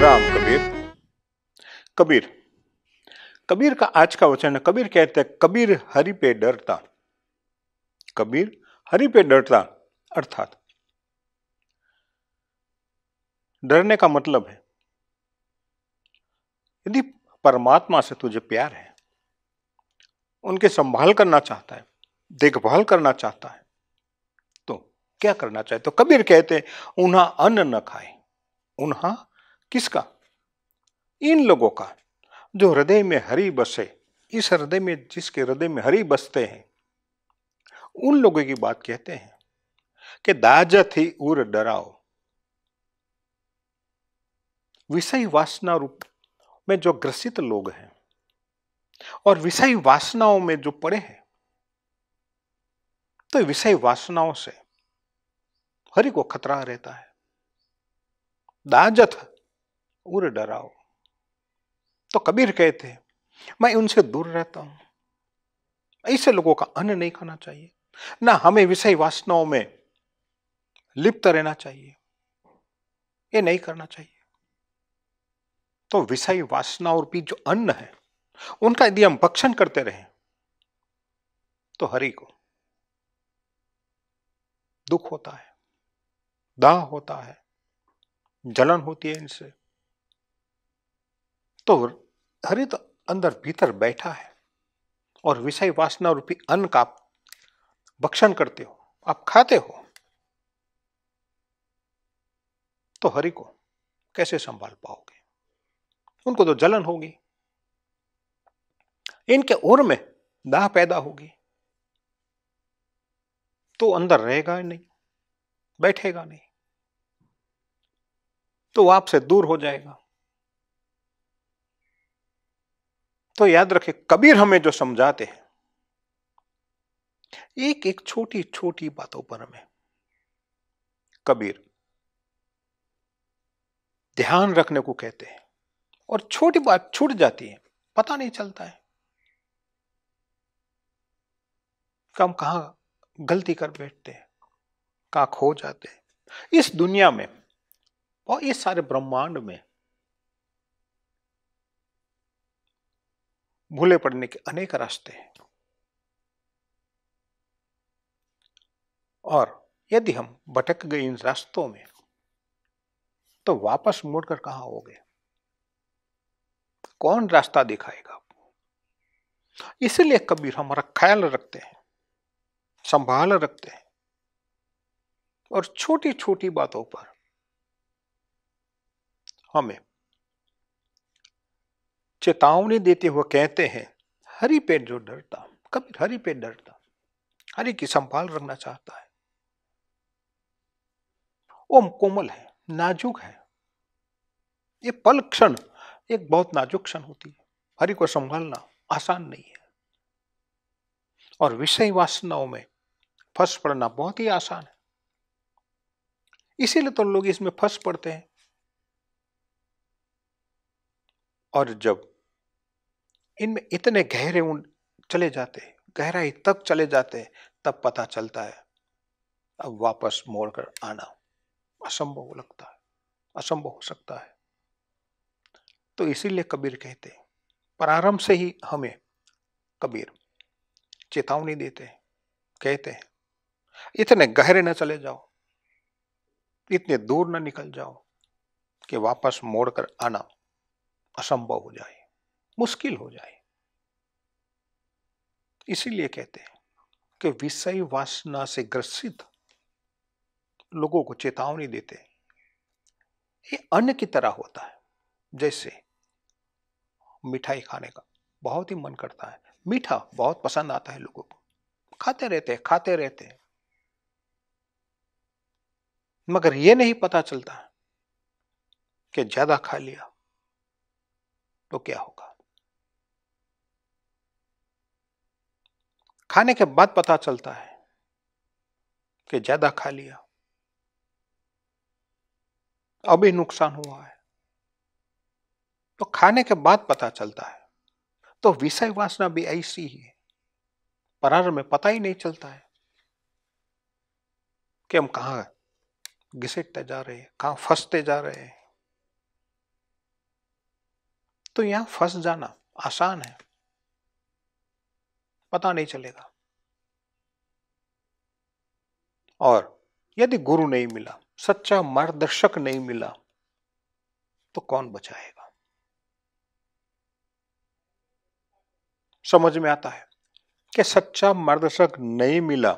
राम कबीर। कबीर कबीर का आज का वचन है। कबीर कहते हैं, कबीर हरि पे डरता। कबीर हरि पे डरता अर्थात डरने का मतलब है, यदि परमात्मा से तुझे प्यार है, उनके संभाल करना चाहता है, देखभाल करना चाहता है, तो क्या करना चाहिए? तो कबीर कहते हैं, उन्हा अन्न न खाए। उन्हा किसका? इन लोगों का जो हृदय में हरि बसे। इस हृदय में, जिसके हृदय में हरि बसते हैं, उन लोगों की बात कहते हैं कि दाजत ही उर डराओ। विषय वासना रूप में जो ग्रसित लोग हैं और विषय वासनाओं में जो पड़े हैं, तो विषय वासनाओं से हरि को खतरा रहता है। दाजत उर डराओ। तो कबीर कहते हैं, मैं उनसे दूर रहता हूं। ऐसे लोगों का अन्न नहीं खाना चाहिए, ना हमें विषय वासनाओं में लिप्त रहना चाहिए, ये नहीं करना चाहिए। तो विषय वासना और भी जो अन्न है, उनका यदि हम भक्षण करते रहे, तो हरि को दुख होता है, दाह होता है, जलन होती है इनसे। तो हरि तो अंदर भीतर बैठा है और विषय वासना रूपी अन्न का आप भक्षण करते हो, आप खाते हो, तो हरि को कैसे संभाल पाओगे? उनको तो जलन होगी, इनके ओर में दाह पैदा होगी, तो अंदर रहेगा ही नहीं, बैठेगा नहीं, तो आपसे दूर हो जाएगा। तो याद रखें, कबीर हमें जो समझाते हैं, एक एक छोटी छोटी बातों पर हमें कबीर ध्यान रखने को कहते हैं। और छोटी बात छूट जाती है, पता नहीं चलता है कि हम कहां गलती कर बैठते हैं, कहां खो जाते हैं। इस दुनिया में और इस सारे ब्रह्मांड में भूले पड़ने के अनेक रास्ते हैं, और यदि हम भटक गए इन रास्तों में, तो वापस मुड़कर कहां होगे? कौन रास्ता दिखाएगा? इसलिए कबीर हमारा ख्याल रखते हैं, संभाल रखते हैं, और छोटी छोटी बातों पर हमें चेतावनी देते हुए कहते हैं, हरि पे जो डरता। कबीर हरि पे डरता, हरि की संभाल रखना चाहता है। वो कोमल है, नाजुक है। ये पल क्षण एक बहुत नाजुक क्षण होती है। हरि को संभालना आसान नहीं है, और विषय वासनाओं में फंस पड़ना बहुत ही आसान है। इसीलिए तो लोग इसमें फंस पड़ते हैं, और जब इनमें इतने गहरे चले जाते हैं, गहराई तक चले जाते हैं, तब पता चलता है अब वापस मोड़कर आना असंभव लगता है, असंभव हो सकता है। तो इसीलिए कबीर कहते हैं, प्रारंभ से ही हमें कबीर चेतावनी देते हैं, कहते हैं, इतने गहरे न चले जाओ, इतने दूर न निकल जाओ कि वापस मोड़कर आना असंभव हो जाए, मुश्किल हो जाए। इसीलिए कहते हैं कि विषय वासना से ग्रसित लोगों को चेतावनी देते हैं। ये अन्न की तरह होता है। जैसे मिठाई खाने का बहुत ही मन करता है, मीठा बहुत पसंद आता है लोगों को, खाते रहते हैं, खाते रहते हैं, मगर यह नहीं पता चलता कि ज्यादा खा लिया तो क्या होगा। खाने के बाद पता चलता है कि ज्यादा खा लिया, अभी नुकसान हुआ है। तो खाने के बाद पता चलता है। तो विषय वासना भी ऐसी ही है, प्रारंभ में पता ही नहीं चलता है कि हम कहां घिसटते जा रहे हैं, कहां फंसते जा रहे हैं। तो यहां फंस जाना आसान है, पता नहीं चलेगा। और यदि गुरु नहीं मिला, सच्चा मार्गदर्शक नहीं मिला, तो कौन बचाएगा? समझ में आता है कि सच्चा मार्गदर्शक नहीं मिला,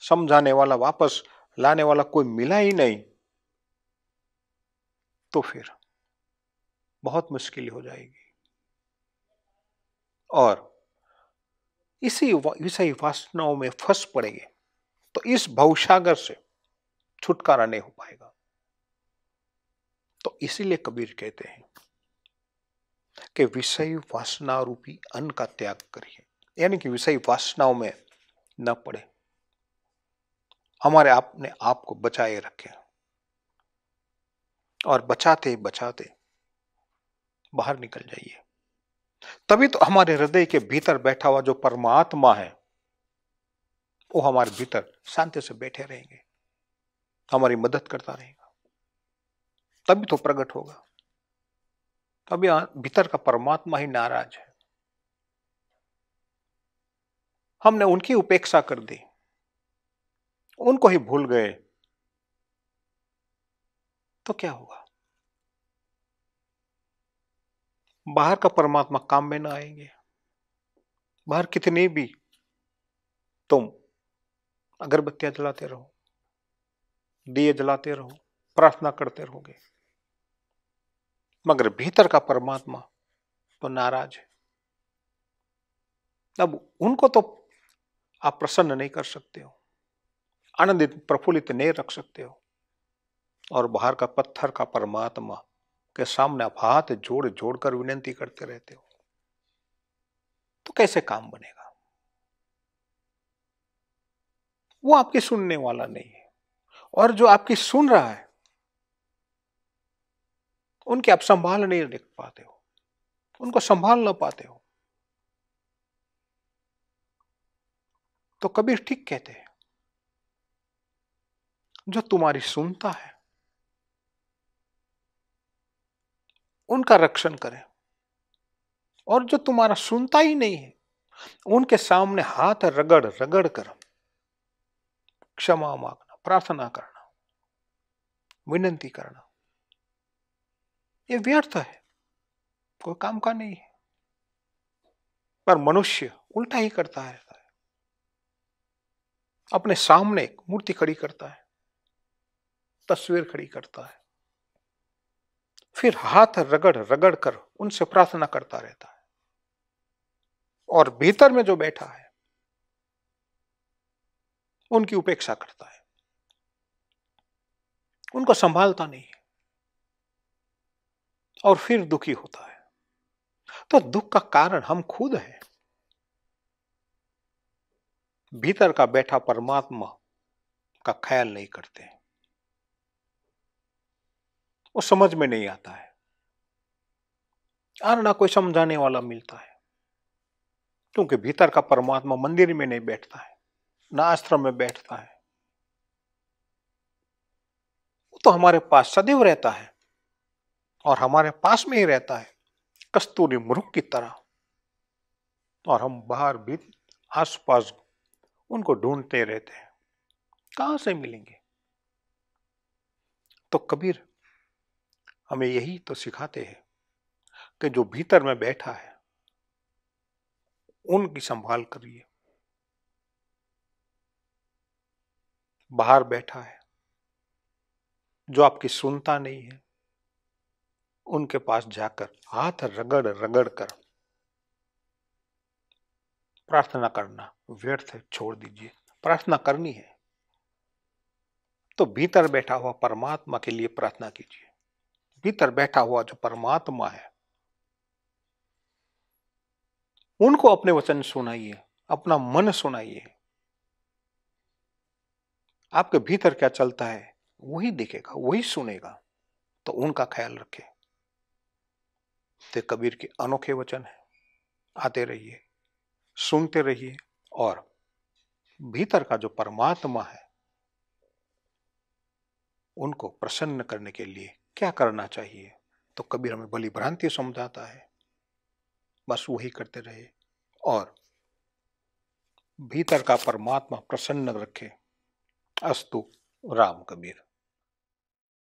समझाने वाला, वापस लाने वाला कोई मिला ही नहीं, तो फिर बहुत मुश्किल हो जाएगी। और इसी विषय वासनाओं में फंस पड़ेंगे तो इस भवसागर से छुटकारा नहीं हो पाएगा। तो इसीलिए कबीर कहते हैं कि विषय वासना रूपी अन्न का त्याग करिए, यानी कि विषय वासनाओं में न पड़े, हमारे अपने आप को बचाए रखें। और बचाते बचाते बाहर निकल जाइए, तभी तो हमारे हृदय के भीतर बैठा हुआ जो परमात्मा है वो हमारे भीतर शांति से बैठे रहेंगे, हमारी मदद करता रहेगा, तभी तो प्रकट होगा। तभी भीतर का परमात्मा ही नाराज है, हमने उनकी उपेक्षा कर दी, उनको ही भूल गए, तो क्या होगा? बाहर का परमात्मा काम में ना आएंगे। बाहर कितनी भी तुम अगरबत्तियां जलाते रहो, दिए जलाते रहो, प्रार्थना करते रहोगे, मगर भीतर का परमात्मा तो नाराज है। अब उनको तो आप प्रसन्न नहीं कर सकते हो, आनंदित प्रफुल्लित नहीं रख सकते हो, और बाहर का पत्थर का परमात्मा के सामने आप हाथ जोड़ जोड़कर विनती करते रहते हो, तो कैसे काम बनेगा? वो आपकी सुनने वाला नहीं है, और जो आपकी सुन रहा है उनकी आप संभाल नहीं देख पाते हो, उनको संभाल ना पाते हो। तो कबीर ठीक कहते हैं, जो तुम्हारी सुनता है उनका रक्षण करें, और जो तुम्हारा सुनता ही नहीं है उनके सामने हाथ रगड़ रगड़ कर क्षमा मांगना, प्रार्थना करना, विनती करना, ये व्यर्थ है, कोई काम का नहीं है। पर मनुष्य उल्टा ही करता है, अपने सामने एक मूर्ति खड़ी करता है, तस्वीर खड़ी करता है, फिर हाथ रगड़ रगड़ कर उनसे प्रार्थना करता रहता है, और भीतर में जो बैठा है उनकी उपेक्षा करता है, उनको संभालता नहीं है, और फिर दुखी होता है। तो दुख का कारण हम खुद हैं। भीतर का बैठा परमात्मा का ख्याल नहीं करते, वो समझ में नहीं आता है, और ना कोई समझाने वाला मिलता है, क्योंकि भीतर का परमात्मा मंदिर में नहीं बैठता है, ना आश्रम में बैठता है, वो तो हमारे पास सदैव रहता है, और हमारे पास में ही रहता है कस्तूरी मृग की तरह, और हम बाहर भी आसपास उनको ढूंढते रहते हैं, कहां से मिलेंगे? तो कबीर हमें यही तो सिखाते हैं कि जो भीतर में बैठा है उनकी संभाल करिए। बाहर बैठा है जो आपकी सुनता नहीं है, उनके पास जाकर हाथ रगड़ रगड़ कर प्रार्थना करना व्यर्थ है, छोड़ दीजिए। प्रार्थना करनी है तो भीतर बैठा हुआ परमात्मा के लिए प्रार्थना कीजिए। भीतर बैठा हुआ जो परमात्मा है उनको अपने वचन सुनाइए, अपना मन सुनाइए। आपके भीतर क्या चलता है वही दिखेगा, वही सुनेगा, तो उनका ख्याल रखें। तो कबीर के अनोखे वचन है, आते रहिए, सुनते रहिए, और भीतर का जो परमात्मा है उनको प्रसन्न करने के लिए क्या करना चाहिए, तो कबीर हमें भली भ्रांति समझाता है, बस वही करते रहे और भीतर का परमात्मा प्रसन्न रखे। अस्तु। राम कबीर।